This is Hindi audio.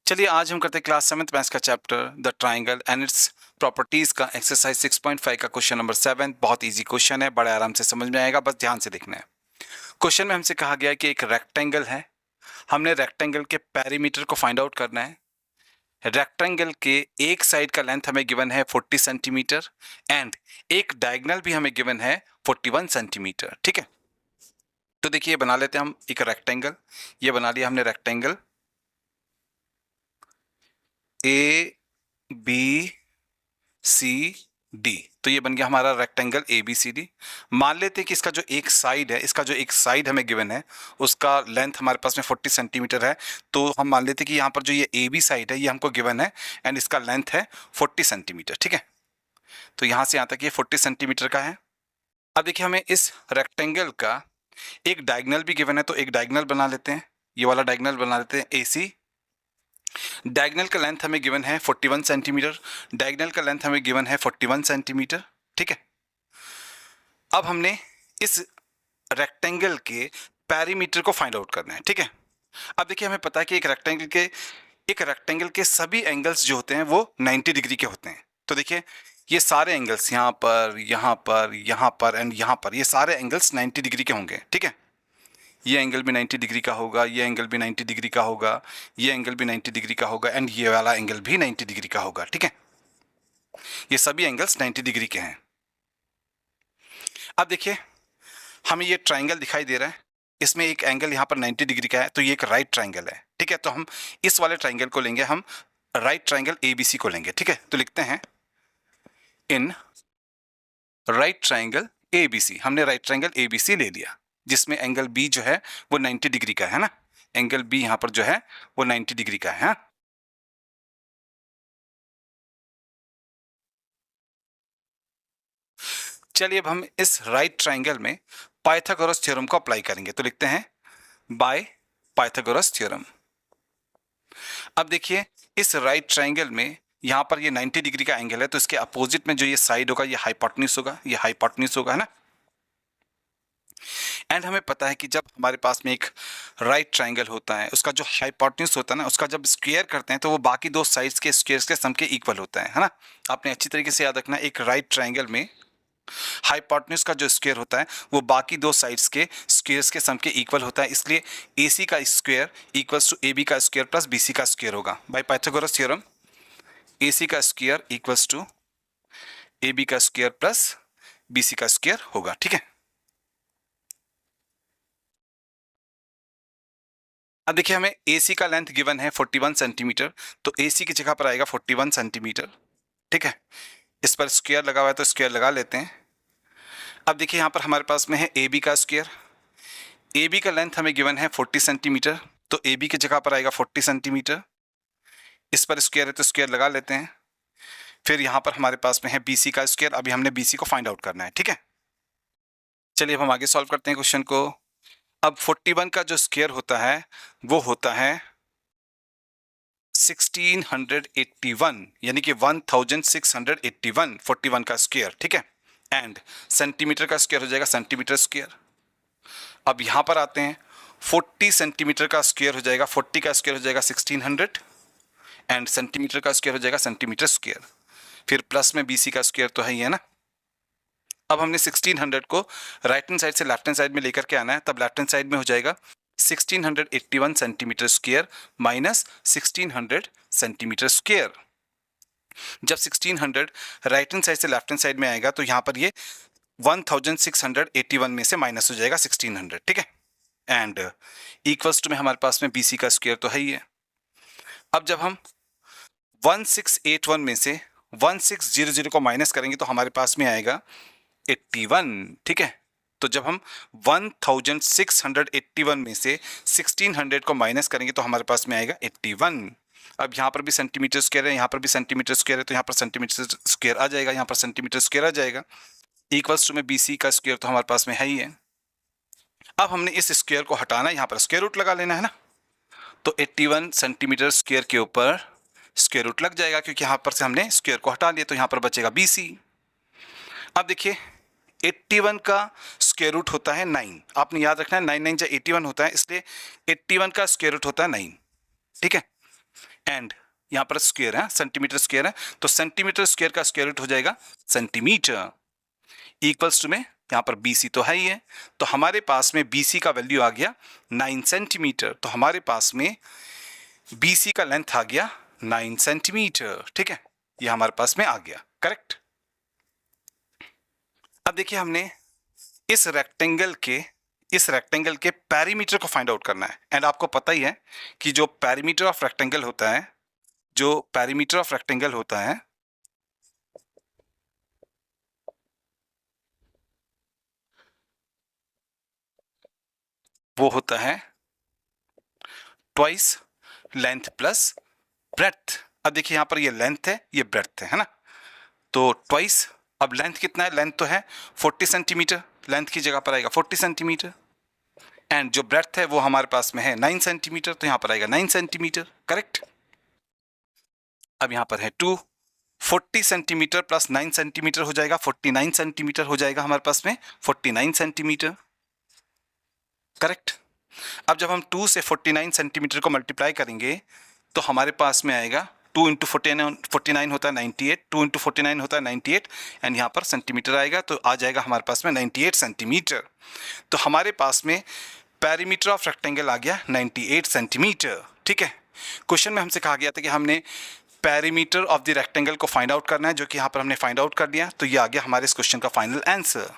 चलिए आज हम करते हैं क्लास 7th मैथ्स का chapter the triangle and its properties का एक्सरसाइज 6.5 का क्वेश्चन नंबर 7। बहुत इजी क्वेश्चन है, बड़े आराम से समझ में आएगा, बस ध्यान से देखना है। क्वेश्चन में हमसे कहा गया है कि एक रेक्टेंगल है, हमने रेक्टेंगल के पेरीमीटर को फाइंड आउट करना है। रेक्टेंगल के एक साइड का लेंथ हमें गिवन है 40 सेंटीमीटर एंड एक डायगोनल भी हमें गिवन है 41 सेंटीमीटर। ठीक है, तो देखिए बना लेते हैं हम एक रेक्टेंगल। ये बना लिया हमने rectangle A B C D, तो ये बन गया हमारा rectangle A B C D. मान लेते हैं कि इसका जो एक साइड है, हमें गिवन है, उसका लेंथ हमारे पास में 40 सेंटीमीटर है। तो हम मान लेते हैं कि यहाँ पर जो ये ए बी साइड है ये हमको गिवन है एंड इसका लेंथ है 40 सेंटीमीटर। ठीक है, तो यहाँ से यहाँ तक ये 40 सेंटीमीटर का है। अब देखिए हमें इस रेक्टेंगल का एक डायगोनल भी गिवन है, तो एक डायगोनल बना लेते हैं, ये वाला डायगोनल बना लेते हैं ए सी। डायगोनल का लेंथ हमें गिवन है 41 सेंटीमीटर, डायगोनल का लेंथ हमें गिवन है 41 सेंटीमीटर। ठीक है, अब हमने इस रेक्टेंगल के पेरीमीटर को फाइंड आउट करना है। ठीक है, अब देखिए हमें पता है कि एक रेक्टेंगल के सभी एंगल्स जो होते हैं वो 90 डिग्री के होते हैं। तो देखिए ये सारे एंगल्स यहाँ पर, यहाँ पर, यहाँ पर एंड यहाँ पर, ये सारे एंगल्स 90 डिग्री के होंगे। ठीक है, ये एंगल भी 90 डिग्री का होगा, ये एंगल भी 90 डिग्री का होगा, ये एंगल भी 90 डिग्री का होगा एंड ये वाला एंगल भी 90 डिग्री का होगा। ठीक है, ये सभी एंगल्स 90 डिग्री के हैं। अब देखिए हमें ये ट्राइंगल दिखाई दे रहा है, इसमें एक एंगल यहाँ पर 90 डिग्री का है, तो ये एक राइट ट्राइंगल है। ठीक है, तो हम इस वाले ट्राइंगल को लेंगे, हम राइट ट्राइंगल एबीसी को लेंगे। ठीक है, तो लिखते हैं इन राइट ट्राइंगल एबीसी। हमने राइट ट्राइंगल एबीसी ले लिया जिसमें एंगल बी जो है वो 90 डिग्री का है ना, एंगल बी यहाँ पर जो है वो 90 डिग्री का है। चलिए अब हम इस राइट ट्राइंगल में पाइथागोरस थ्योरम को अप्लाई करेंगे, तो लिखते हैं बाय पाइथागोरस थ्योरम। अब देखिए इस राइट ट्राइंगल में यहाँ पर ये 90 डिग्री का एंगल है, तो इसके अपोजिट में जो ये साइड होगा ये हाइपोटेन्यूज होगा, ये हाइपोटेन्यूज होगा, है ना। एंड हमें पता है कि जब हमारे पास में एक राइट ट्राइंगल होता है, उसका जो हाइपोटेन्यूज होता है ना, उसका जब स्क्वायर करते हैं तो वो बाकी दो साइड्स के स्क्वायर्स के सम के इक्वल होता है ना। आपने अच्छी तरीके से याद रखना, एक राइट ट्राइंगल में हाइपोटेन्यूज का जो स्क्वायर होता है वो बाकी दो साइड्स के स्क्वायर्स के सम के इक्वल होता है, इसलिए AC का स्क्वायर इक्वल्स टू AB का स्क्वायर प्लस BC का स्क्वायर होगा। बाय पाइथागोरस थ्योरम AC का स्क्वायर इक्वल्स टू AB का स्क्वायर प्लस BC का स्क्वायर होगा। ठीक है, अब देखिए हमें AC का लेंथ गिवन है 41 सेंटीमीटर, तो AC की जगह पर आएगा 41 सेंटीमीटर। ठीक है, इस पर स्क्वायर लगा हुआ है तो स्क्वायर लगा लेते हैं। अब देखिए यहाँ पर हमारे पास में है AB का स्क्वायर, AB का लेंथ हमें गिवन है 40 सेंटीमीटर, तो AB की जगह पर आएगा 40 सेंटीमीटर। इस पर स्क्वायर है तो स्क्वायर लगा लेते हैं। फिर यहाँ पर हमारे पास में है BC का स्क्वायर, अभी हमने BC को फाइंड आउट करना है। ठीक है, चलिए अब हम आगे सॉल्व करते हैं क्वेश्चन को। अब 41 का जो स्क्वायर होता है वो होता है 1681, यानी कि 1681 41 का स्क्वायर। ठीक है, एंड सेंटीमीटर का स्क्वायर हो जाएगा सेंटीमीटर स्क्वायर। अब यहाँ पर आते हैं, 40 सेंटीमीटर का स्क्वायर हो जाएगा, 40 का स्क्वायर हो जाएगा 1600 एंड सेंटीमीटर का स्क्वायर हो जाएगा सेंटीमीटर स्क्वायर। फिर प्लस में BC का स्क्वायर तो है ही है ना। अब हमने 1600 को राइट हैंड साइड से लेफ्ट हैंड साइड में लेकर के आना है, तब लेफ्ट हैंड साइड में हो जाएगा 1681 centimetre square minus 1600 centimetre square. जब 1600 राइट हैंड साइड से लेफ्ट हैंड साइड में आएगा तो यहाँ पर ये 1681 में से माइनस हो जाएगा 1600। ठीक है, एंड इक्वल्स टू में हमारे पास में BC का स्क्वायर तो है ही है। अब जब हम 1681 में से 1600 को माइनस करेंगे तो हमारे पास में आएगा 81। ठीक है, तो जब हम 1681 में से 1600 को माइनस करेंगे तो हमारे पास में आएगा 81। अब यहाँ पर भी सेंटीमीटर स्क्वायर है, यहाँ पर भी सेंटीमीटर स्क्वायर है, तो यहाँ पर सेंटीमीटर स्क्वायर आ जाएगा, यहाँ पर सेंटीमीटर स्क्वायर आ जाएगा। इक्वल्स टू में BC का स्क्वायर तो हमारे पास में है ही है। अब हमने इस स्क्वायर को हटाना है, यहाँ पर स्क्वायर रूट लगा लेना है ना, तो 81 सेंटीमीटर स्क्वायर के ऊपर स्क्वायर रूट लग जाएगा, क्योंकि यहाँ पर से हमने स्क्वायर को हटा लिया, तो यहाँ पर बचेगा BC। अब देखिए 81 का स्क्वायर रूट होता है 9, आपने याद रखना है 9 9 जा 81 होता है, इसलिए 81 का स्क्वायर रूट होता है 9। ठीक है, एंड यहाँ पर स्क्वायर है, सेंटीमीटर स्क्वायर है, तो सेंटीमीटर स्क्वायर का स्क्वायर रूट हो जाएगा सेंटीमीटर। इक्वल्स टू में यहाँ पर BC तो है ही है, तो हमारे पास में BC का वैल्यू आ गया 9 सेंटीमीटर। तो हमारे पास में BC का लेंथ आ गया 9 सेंटीमीटर। ठीक है, ये हमारे पास में आ गया, करेक्ट। अब देखिए हमने इस रेक्टेंगल के पेरीमीटर को फाइंड आउट करना है। एंड आपको पता ही है कि जो पेरीमीटर ऑफ रेक्टेंगल होता है, वो होता है ट्वाइस लेंथ प्लस ब्रेड्थ। अब देखिए यहाँ पर ये लेंथ है, ये ब्रेड्थ है ना, तो ट्वाइस। अब लेंथ कितना है, लेंथ तो है 40 सेंटीमीटर, लेंथ की जगह पर आएगा 40 सेंटीमीटर। एंड जो ब्रेड्थ है वो हमारे पास में है 9 सेंटीमीटर, तो यहाँ पर आएगा 9 सेंटीमीटर, करेक्ट। अब यहाँ पर है 2, 40 सेंटीमीटर प्लस 9 सेंटीमीटर हो जाएगा 49 सेंटीमीटर हो जाएगा हमारे पास में 49 सेंटीमीटर, करेक्ट। अब जब हम 2 से 49 सेंटीमीटर को मल्टीप्लाई करेंगे तो हमारे पास में आएगा 2 इंटू 49 होता है 98, 2 इंटू 49 होता है 98, एंड यहाँ पर सेंटीमीटर आएगा तो आ जाएगा हमारे पास में 98 सेंटीमीटर। तो हमारे पास में पेरीमीटर ऑफ रेक्टेंगल आ गया 98 सेंटीमीटर। ठीक है, क्वेश्चन में हमसे कहा गया था कि हमने पेरीमीटर ऑफ द रेक्टेंगल को फाइंड आउट करना है, जो कि यहाँ पर हमने फाइंड आउट कर लिया। तो ये आ गया हमारे इस क्वेश्चन का फाइनल आंसर।